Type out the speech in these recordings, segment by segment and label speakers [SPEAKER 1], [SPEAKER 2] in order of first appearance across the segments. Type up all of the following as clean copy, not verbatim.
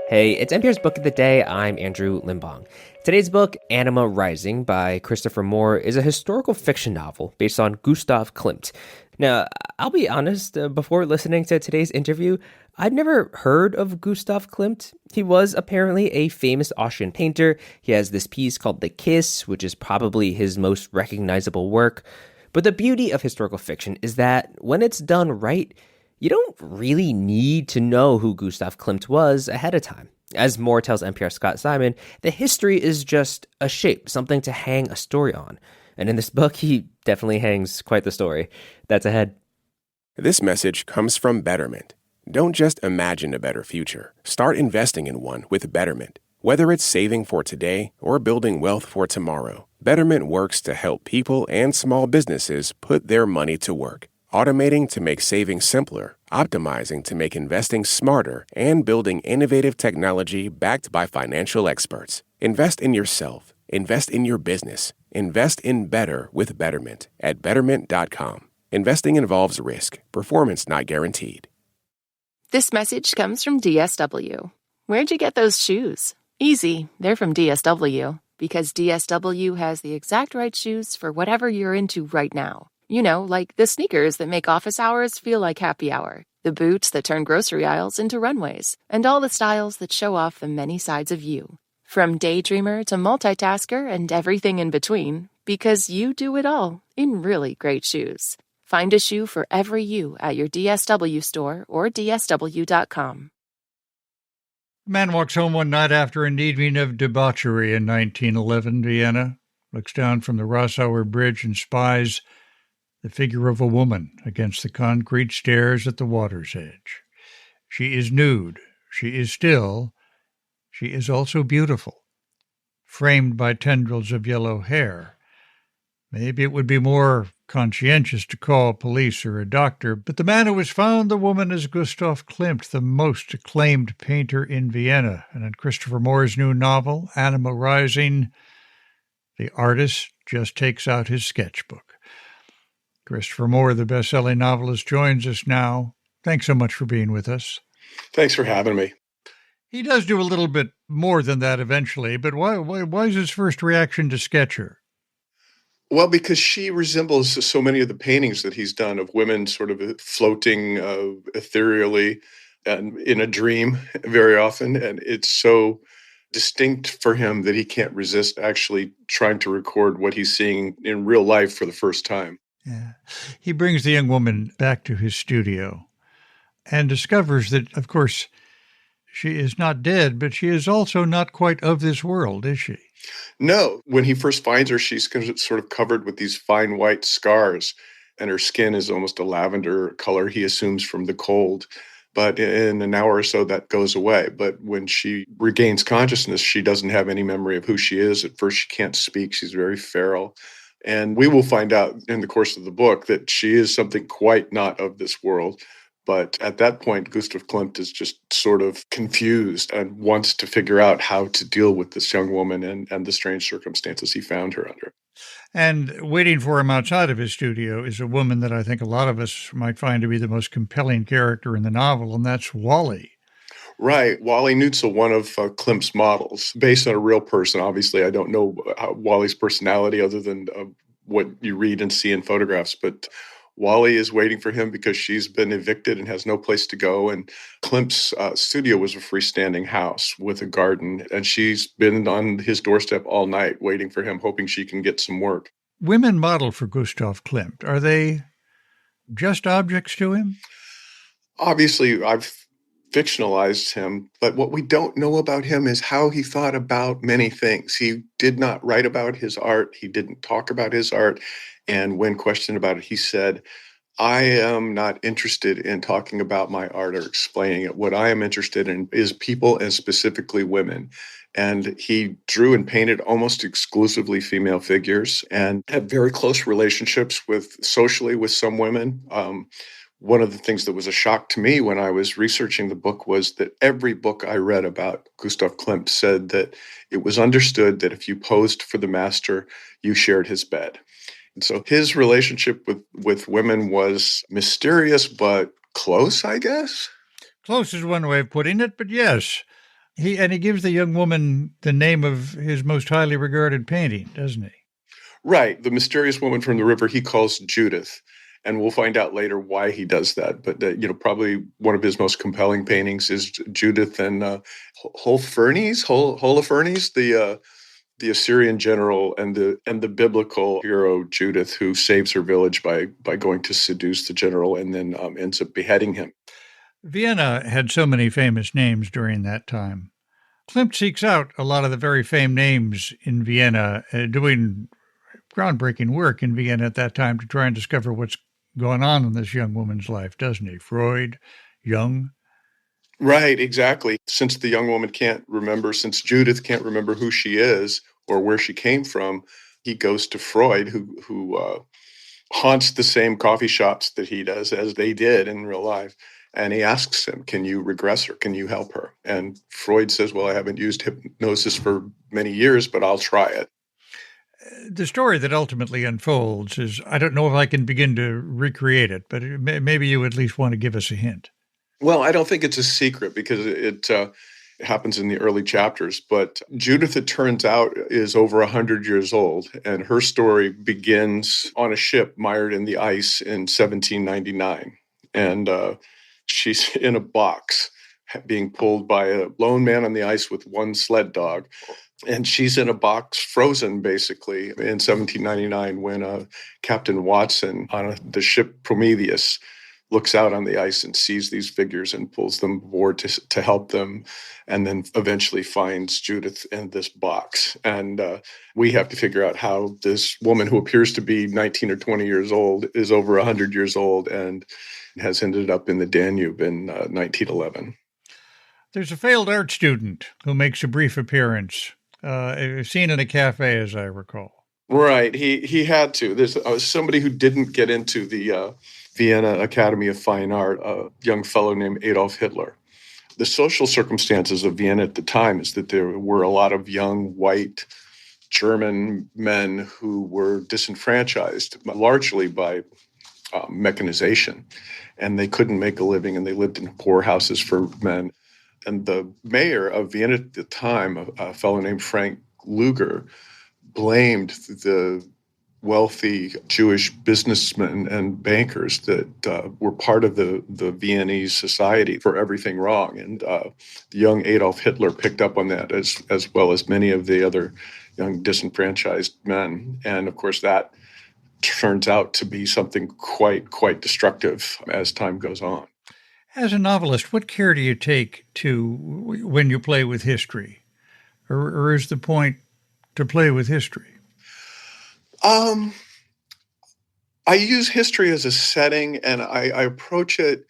[SPEAKER 1] Hey, it's NPR's Book of the Day. I'm Andrew Limbong. Today's book, Anima Rising by Christopher Moore, is a historical fiction novel based on Gustav Klimt. Now, I'll be honest, before listening to today's interview, I'd never heard of Gustav Klimt. He was apparently a famous Austrian painter. He has this piece called The Kiss, which is probably his most recognizable work. But the beauty of historical fiction is that when it's done right, you don't really need to know who Gustav Klimt was ahead of time. As Moore tells NPR's Scott Simon, the history is just a shape, something to hang a story on. And in this book, he definitely hangs quite the story. That's ahead.
[SPEAKER 2] This message comes from Betterment. Don't just imagine a better future. Start investing in one with Betterment. Whether it's saving for today or building wealth for tomorrow, Betterment works to help people and small businesses put their money to work. Automating to make saving simpler, optimizing to make investing smarter, and building innovative technology backed by financial experts. Invest in yourself. Invest in your business. Invest in better with Betterment at Betterment.com. Investing involves risk. Performance not guaranteed.
[SPEAKER 3] This message comes from DSW. Where'd you get those shoes? Easy. They're from DSW. Because DSW has the exact right shoes for whatever you're into right now. You know, like the sneakers that make office hours feel like happy hour, the boots that turn grocery aisles into runways, and all the styles that show off the many sides of you. From daydreamer to multitasker and everything in between, because you do it all in really great shoes. Find a shoe for every you at your DSW store or DSW.com.
[SPEAKER 4] A man walks home one night after an evening of debauchery in 1911, Vienna, looks down from the Rossauer Bridge and spies the figure of a woman against the concrete stairs at the water's edge. She is nude. She is still. She is also beautiful, framed by tendrils of yellow hair. Maybe it would be more conscientious to call police or a doctor, but the man who has found the woman is Gustav Klimt, the most acclaimed painter in Vienna. And in Christopher Moore's new novel, Anima Rising, the artist just takes out his sketchbook. Christopher Moore, the best-selling novelist, joins us now. Thanks so much for being with us.
[SPEAKER 5] Thanks for having me.
[SPEAKER 4] He does do a little bit more than that eventually, but why is his first reaction to sketch her?
[SPEAKER 5] Well, because she resembles so many of the paintings that he's done of women sort of floating ethereally and in a dream very often. And it's so distinct for him that he can't resist actually trying to record what he's seeing in real life for the first time.
[SPEAKER 4] Yeah. He brings the young woman back to his studio and discovers that, of course, she is not dead, but she is also not quite of this world, is she?
[SPEAKER 5] No. When he first finds her, she's sort of covered with these fine white scars, and her skin is almost a lavender color, he assumes, from the cold. But in an hour or so, that goes away. But when she regains consciousness, she doesn't have any memory of who she is. At first, she can't speak. She's very feral. And we will find out in the course of the book that she is something quite not of this world. But at that point, Gustav Klimt is just sort of confused and wants to figure out how to deal with this young woman and the strange circumstances he found her under.
[SPEAKER 4] And waiting for him outside of his studio is a woman that I think a lot of us might find to be the most compelling character in the novel, and that's Wally.
[SPEAKER 5] Right. Wally Nutzel, one of Klimt's models, based on a real person. Obviously, I don't know Wally's personality other than what you read and see in photographs, but Wally is waiting for him because she's been evicted and has no place to go. And Klimt's studio was a freestanding house with a garden, and she's been on his doorstep all night waiting for him, hoping she can get some work.
[SPEAKER 4] Women model for Gustav Klimt, are they just objects to him?
[SPEAKER 5] Obviously, I've fictionalized him, but what we don't know about him is how he thought about many things. He did not write about his art. He didn't talk about his art. And when questioned about it, he said, I am not interested in talking about my art or explaining it. What I am interested in is people, and specifically women. And he drew and painted almost exclusively female figures and had very close relationships socially with some women. One of the things that was a shock to me when I was researching the book was that every book I read about Gustav Klimt said that it was understood that if you posed for the master, you shared his bed. And so his relationship with women was mysterious, but close, I guess.
[SPEAKER 4] Close is one way of putting it, but yes. He gives the young woman the name of his most highly regarded painting, doesn't he?
[SPEAKER 5] Right. The mysterious woman from the river he calls Judith. And we'll find out later why he does that. But, probably one of his most compelling paintings is Judith and Holofernes, the Assyrian general and the biblical hero Judith, who saves her village by going to seduce the general and then ends up beheading him.
[SPEAKER 4] Vienna had so many famous names during that time. Klimt seeks out a lot of the very famed names in Vienna, doing groundbreaking work in Vienna at that time to try and discover what's going on in this young woman's life, doesn't he? Freud, Jung.
[SPEAKER 5] Right, exactly. Since the young woman since Judith can't remember who she is or where she came from, he goes to Freud, who haunts the same coffee shops that he does, as they did in real life. And he asks him, can you regress her? Can you help her? And Freud says, well, I haven't used hypnosis for many years, but I'll try it.
[SPEAKER 4] The story that ultimately unfolds is, I don't know if I can begin to recreate it, but maybe you at least want to give us a hint.
[SPEAKER 5] Well, I don't think it's a secret because it happens in the early chapters. But Judith, it turns out, is over 100 years old. And her story begins on a ship mired in the ice in 1799. And she's in a box being pulled by a lone man on the ice with one sled dog. And she's in a box frozen, basically, in 1799 when Captain Watson on the ship Prometheus looks out on the ice and sees these figures and pulls them aboard to help them, and then eventually finds Judith in this box. And we have to figure out how this woman, who appears to be 19 or 20 years old, is over 100 years old and has ended up in the Danube in 1911.
[SPEAKER 4] There's a failed art student who makes a brief appearance, seen in a cafe, as I recall.
[SPEAKER 5] Right. He had to. There's somebody who didn't get into the Vienna Academy of Fine Art, a young fellow named Adolf Hitler. The social circumstances of Vienna at the time is that there were a lot of young, white, German men who were disenfranchised, largely by mechanization, and they couldn't make a living, and they lived in poorhouses for men. And the mayor of Vienna at the time, a fellow named Frank Luger, blamed the wealthy Jewish businessmen and bankers that were part of the Viennese society for everything wrong. And the young Adolf Hitler picked up on that, as well as many of the other young disenfranchised men. And of course, that turns out to be something quite destructive as time goes on.
[SPEAKER 4] As a novelist, what care do you take when you play with history? Or is the point to play with history?
[SPEAKER 5] I use history as a setting, and I approach it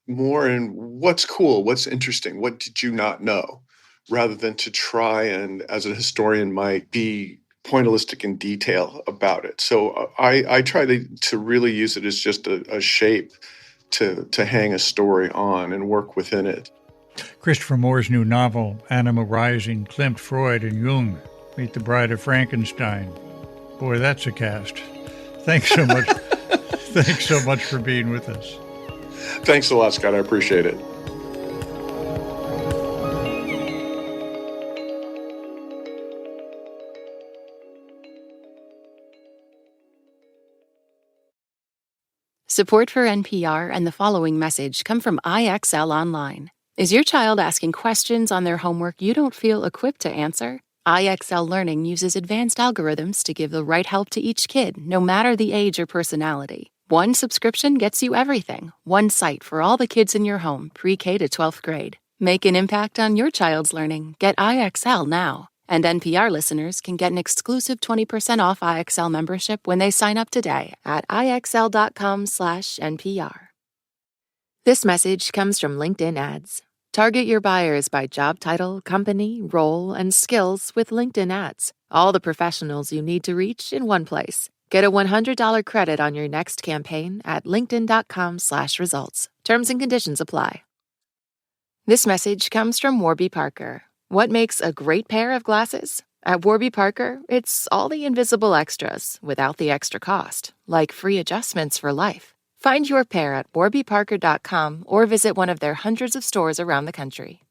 [SPEAKER 5] more in what's cool, what's interesting, what did you not know, rather than to try and, as a historian might, be pointillistic in detail about it. So I try to really use it as just a shape to hang a story on and work within it.
[SPEAKER 4] Christopher Moore's new novel, Anima Rising, Klimt, Freud, and Jung, Meet the Bride of Frankenstein. Boy, that's a cast. Thanks so much. Thanks so much for being with us.
[SPEAKER 5] Thanks a lot, Scott. I appreciate it.
[SPEAKER 3] Support for NPR and the following message come from IXL Online. Is your child asking questions on their homework you don't feel equipped to answer? IXL Learning uses advanced algorithms to give the right help to each kid, no matter the age or personality. One subscription gets you everything. One site for all the kids in your home, pre-K to 12th grade. Make an impact on your child's learning. Get IXL now. And NPR listeners can get an exclusive 20% off IXL membership when they sign up today at IXL.com/NPR. This message comes from LinkedIn Ads. Target your buyers by job title, company, role, and skills with LinkedIn Ads. All the professionals you need to reach in one place. Get a $100 credit on your next campaign at linkedin.com/results. Terms and conditions apply. This message comes from Warby Parker. What makes a great pair of glasses? At Warby Parker, it's all the invisible extras without the extra cost, like free adjustments for life. Find your pair at warbyparker.com or visit one of their hundreds of stores around the country.